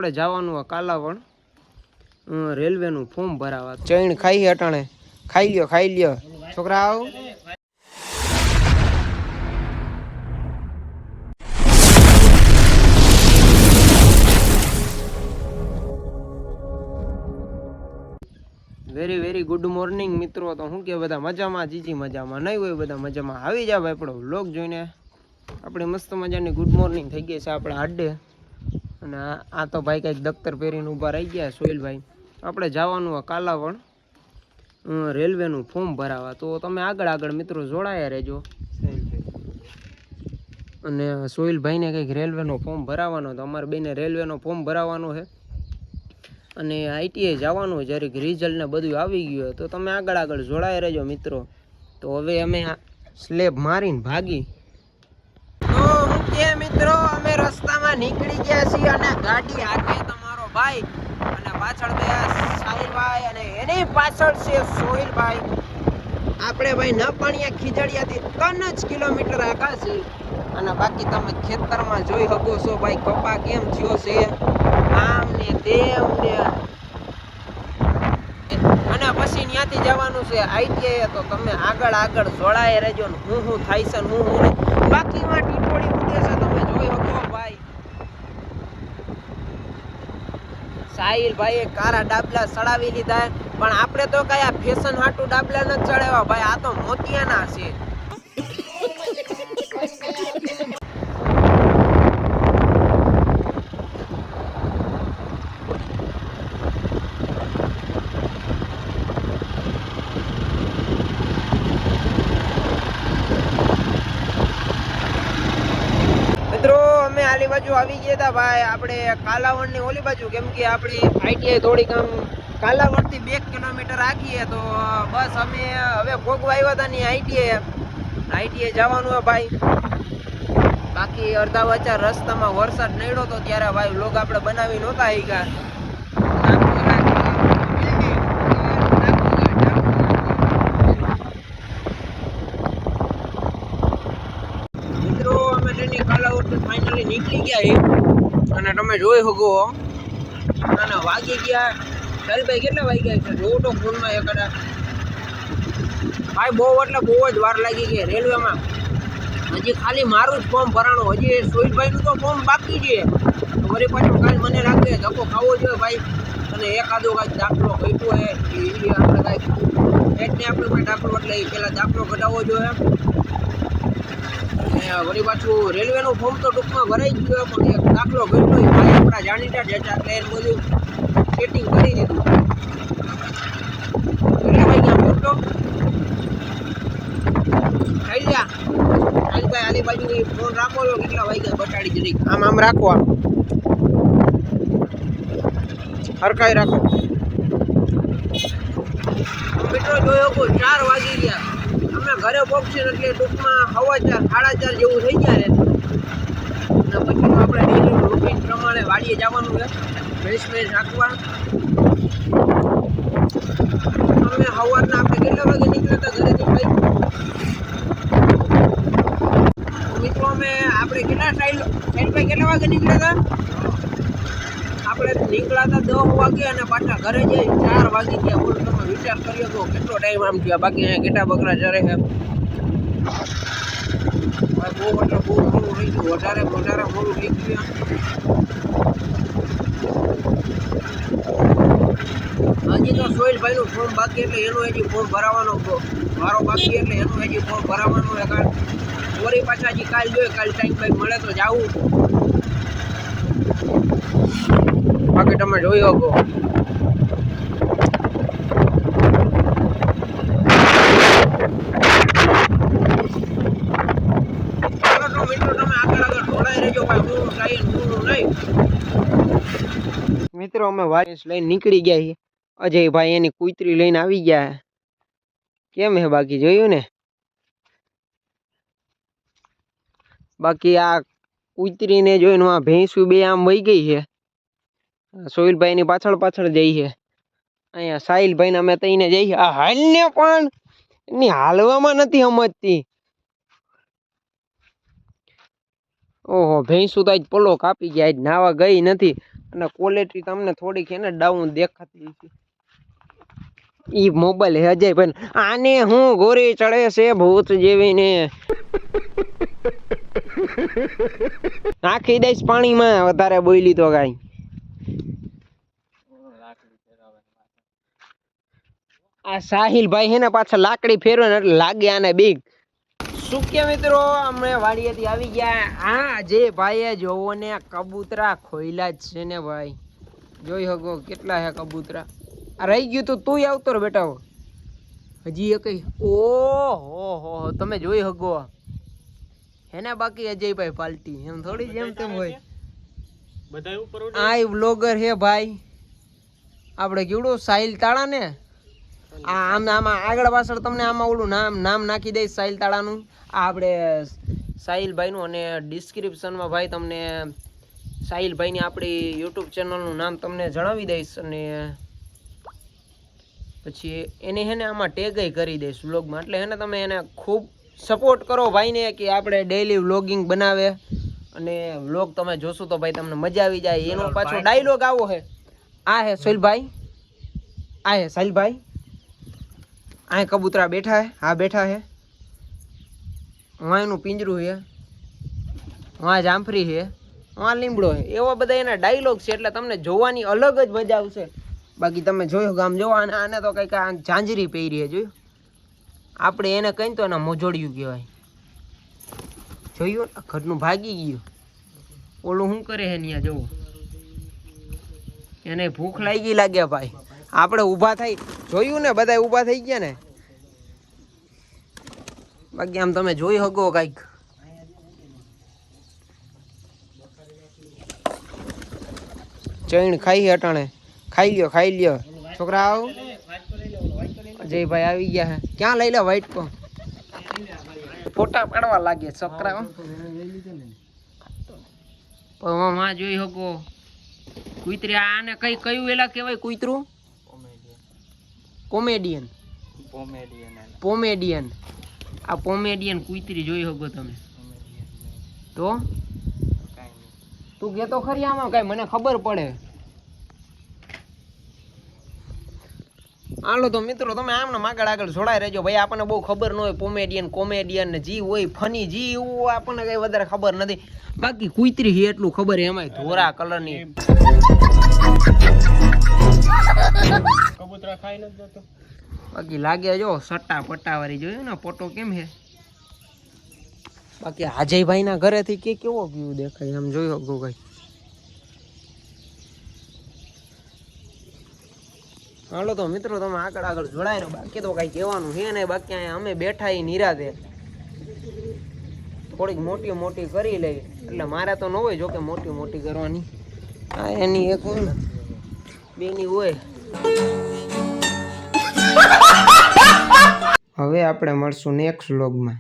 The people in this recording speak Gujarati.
આપણે જવાનું કાલાવણ રેલવેનું ફોર્મ ભરાવા ચૈણ ખાઈ અટાણે ખાઈ લ્યો છોકરા આવ વેરી વેરી ગુડ મોર્નિંગ મિત્રો। તો શું કે બધા મજામાં? જીજી મજામાં નહીં હોય બધા મજામાં આવી જાવ આપણો વ્લોગ જોઈને। આપણે મસ્ત મજાની ગુડ મોર્નિંગ થઈ ગઈ છે આપણે હાડે। અને આ તો ભાઈ કંઈક દફતર પહેરીને ઊભા રહી ગયા સોહેલભાઈ। આપણે જવાનું કાલાવણ રેલવેનું ફોર્મ ભરાવા, તો તમે આગળ મિત્રો જોડાયા રહેજો। અને સોહેલભાઈને કંઈક રેલવેનો ફોર્મ ભરાવાનો, તો અમારે બેને રેલવેનો ફોર્મ ભરાવાનો છે અને આઈટીઆઈ જવાનું જ્યારે રિઝલ્ટ ને બધું આવી ગયું તો તમે આગળ જોડાયા રહેજો મિત્રો। તો હવે અમે સ્લેબ મારીને ભાગી તો હું કે મિત્રો અમે રસ્તામાં નીકળી ગયા છીએ અને ગાડી આગે તમારો ભાઈ અને પાછળ બે સાહિલભાઈ અને એની પાછળ છે સોહેલભાઈ। આપણે ભાઈ નપાણીયા ખીજડીયાથી 3 જ કિલોમીટર આગળ છે અને બાકી તમે ખેતરમાં જોઈ શકો છો ભાઈ કપા કેમ થયો છે આમ ને તેમ ને। અને પછી ત્યાંથી જવાનું છે આઈટીઆઈ, તો તમે આગળ જોડાયા રહેજો ને હું થાય છે હું ને બાકીમાં ટીટોળી ઉડે છે તમે જોઈ શકો ભાઈ। સાહિલ ભાઈએ કારા ડાબલા ચડાવી લીધા, પણ આપણે તો કયા ફેશન હાટું ડાબલા ન ચડાવ્યા ભાઈ, આ તો મોતિયાના છે। અમે આલી બાજુ આવી ગયા હતા ભાઈ, આપણે કાલાવણ ની ઓલી બાજુ, કેમ કે આપણી આઈટીઆઈ થોડીક આમ કાલાવણ થી 2 કિલોમીટર આગી, તો બસ અમે હવે ભોગવા આવ્યા હતા ની આઈટીઆઈ જવાનું હે ભાઈ। બાકી અડધા વચ્ચે રસ્તામાં વરસાદ નડ્યો તો ત્યારે ભાઈ વ્લોગ આપણે બનાવી નહોતા આવ્યા। ફાઇનલી નીકળી ગયા અને તમે જોઈ શકો અને વાગી ગયા સાહેલભાઈ કેટલા વાગ્યા છે જોવો તો ફોનમાં એકડા ભાઈ, બહુ એટલે બહુ જ વાર લાગી ગઈ રેલવેમાં। હજી ખાલી મારું જ ફોર્મ ભરાણું, હજી સોહિલભાઈનું તો ફોર્મ બાકી છે। તો વળી પાછું કાલે મને લાગે ધક્કો ખાવો જોઈએ ભાઈ, અને એકાદો કાંઈક દાખલો ઘટ્યો હે એ આપણે કાંઈક એટલે આપણે કોઈ દાખલો એટલે પહેલાં દાખલો ઘટાડવો જોઈએ। વળી પાછું રેલવેનું ફોર્મ તો ટૂંકમાં ભરાઈ જ ગયો, પણ એક દાખલો ઘટ્યો ભાઈ આપણા જાણીતા જ હતા એટલે એનું બધું સેટિંગ કરી દીધું। એટલે ભાઈ ક્યાં મોટો ખાઈ લ્યા ભાઈ આલી બાજુ ફોન રાખો તો કેટલા વાગ્યા બટાડી જરી આમ રાખો, આમ હરકાઈ રાખો મિત્રો। જોયો કો 4 વાગી ગયા, અમે ઘરે પહોંચશે એટલે ટૂંકમાં 4:30 જેવું થઈ જાય અને પછી આપણે ડેલી રૂટીન પ્રમાણે વાડીએ જવાનું છે ભેંસ રાખવા। અમે સવારના આપણે કેટલા વાગે નીકળ્યા હતા ઘરેથી ભાઈ મિત્રો? આપણે કેટલા સાઈડભાઈ કેટલા વાગે નીકળ્યા હતા? આપણે નીકળ્યા હતા 10 વાગે અને પાછા ઘરે જઈ 4 વાગી ગયા। બોલો તમે વિચાર કર્યો તો કેટલો ટાઈમ આમ થયો? બાકી અહીંયા કેટલા બકરા ચરે છે બહુ એટલે બહુ મોડું થઈ ગયું, વધારે મોડું થઈ ગયું। હજી તો સોહેલભાઈનું ફોર્મ બાકી એટલે એનું હજી ફોર્મ ભરાવાનો મારો બાકી એટલે એનું હજી ફોર્મ ભરાવાનું છે। કારણ વળી પાછા હજી કાલ જોઈએ, કાલ ટાઈમ ભાઈ મળે તો જાવું। બાકી તમે જોઈ શકો મિત્રો। અમે વાયસ લઈને નીકળી ગયા છીએ, અજયભાઈ એની કૂતરી લઈને આવી ગયા। કેમ હે બાકી જોયું ને? બાકી આ કૂતરીને જોઈને આ ભેંસું બે આમ વહી ગઈ છે, સોહિલભાઈ ની પાછળ જઈ છે। અહીંયા સાહિલભાઈ ને અમે તઈને જઈએ, આ હાલ ને પણ એની હાલવામાં નથી સમજતી। ઓહો ભેંસું તો આજ પલો કાપી ગયા, આજ નાવા ગઈ નથી। અને ક્વોલિટી તમને થોડીક છે ને ડાઉન દેખાતી છે. ઈ મોબાઈલ હે અજયભાઈ, આને હું ગોરી ચડે છે ભૂત જેવી ને નાખી દઈશ પાણીમાં, વધારે બોલી તો કાઈ. આ સાહિલભાઈ હે ને પાછા લાકડી ફેરવે ને એટલે લાગે આને બીક. શું કે મિત્રો, અમે વાડીએથી આવી ગયા. હા જે ભાઈએ જોવો ને કબૂતરા ખોઈલા જ છે ને ભાઈ, જોઈ શકો કેટલા હે કબૂતરા. આ રહી ગયું તો તું આવતો રે બેટા, હજી એક. ઓહો તમે જોઈ શકો હેને. બાકી અજયભાઈ પાલટી એમ થોડી જેમ તેમ હોય. આ વ્લોગર હે ભાઈ આપણે કેવડું સાહિલ તાળા ને. આમ આમાં આગળ પાછળ તમને આમાં ઓલું નામ નાખી દઈશ સાહિલ તાળાનું. આ આપણે સાહિલભાઈનું, અને ડિસ્ક્રિપ્શનમાં ભાઈ તમને સાહિલભાઈની આપણી યુટ્યુબ ચેનલનું નામ તમને જણાવી દઈશ. અને પછી એને હેને આમાં ટેગય કરી દઈશ વ્લોગમાં. એટલે હેને તમે એને ખૂબ સપોર્ટ કરો ભાઈને, કે આપણે ડેઈલી વ્લોગિંગ બનાવે અને વ્લોગ તમે જોશો તો ભાઈ તમને મજા આવી જાય. એનો પાછો ડાયલોગ આવો હે. આ હે સોહિલભાઈ, આ હે સાહિલભાઈ. આ કબૂતરા બેઠા હે, હા બેઠા હે. એનું પિંજરું છે, જામફરી છે, લીમડો છે. એવા બધા એના ડાયલોગ છે, એટલે તમને જોવાની અલગ જ મજા આવશે. બાકી તમે જોયો ગામ જોવા, આને તો કંઈક ઝાંઝરી પહેરી છે જોયું. આપણે એને કહીને તો એના મોજોડિયું કહેવાય. જોયું ઘરનું ભાગી ગયું. ઓલું શું કરે છે ત્યાં જવું, એને ભૂખ લાગી લાગે ભાઈ. આપણે ઊભા થઈ જોયું ને, બધા ઊભા થઈ ગયા ને. બાકી આમ તમે જોઈ શકો કઈક. ચૈણ ખાઈ અટાણે, ખાઈ લ્યો છોકરા. આવો અજયભાઈ આવી ગયા હે. ક્યાં લઈ લે વાઈટ કો, ફોટા પાડવા લાગે છોકરા. માં જોઈ શકો કુતરી. આને કઈ કયું એલા કહેવાય કુતરું? કોમેડિયન. આ પોમેડિયન કુતરી જોઈ શકો તમે. તો તું કેતો ખરી આમાં કઈ, મને ખબર પડે. હાલો તો મિત્રો તમે આમને આગળ જોડાઈ રહેજો ભાઈ. આપણને બહુ ખબર ન હોય પોમેડિયન કોમેડિયન ને જી હોય ફની જી એવું આપણને કઈ વધારે ખબર નથી. બાકી કુતરી છે એટલું ખબર. એમાંય ધોરા કલરની કબૂતરા ખાઈ ન જતો. બાકી લાગે જો સટ્ટા પટ્ટા વાળી જોયું ને ફોટો કેમ છે. બાકી અજયભાઈ ના ઘરેથી કેવો વ્યૂ દેખાય આમ જોઈ શકો કઈ. હાલો તો મિત્રો તમે આગળ જોડાય. બાકી તો કઈ કહેવાનું છે ને. બાકી અમે બેઠા એ નિરાતે થોડીક મોટી કરી લઈ. એટલે મારે તો ન હોય જો કે મોટી કરવાની. હા એની એક હોય ને બેની હોય. હવે આપણે મળશું નેક્સ્ટ વ્લોગમાં.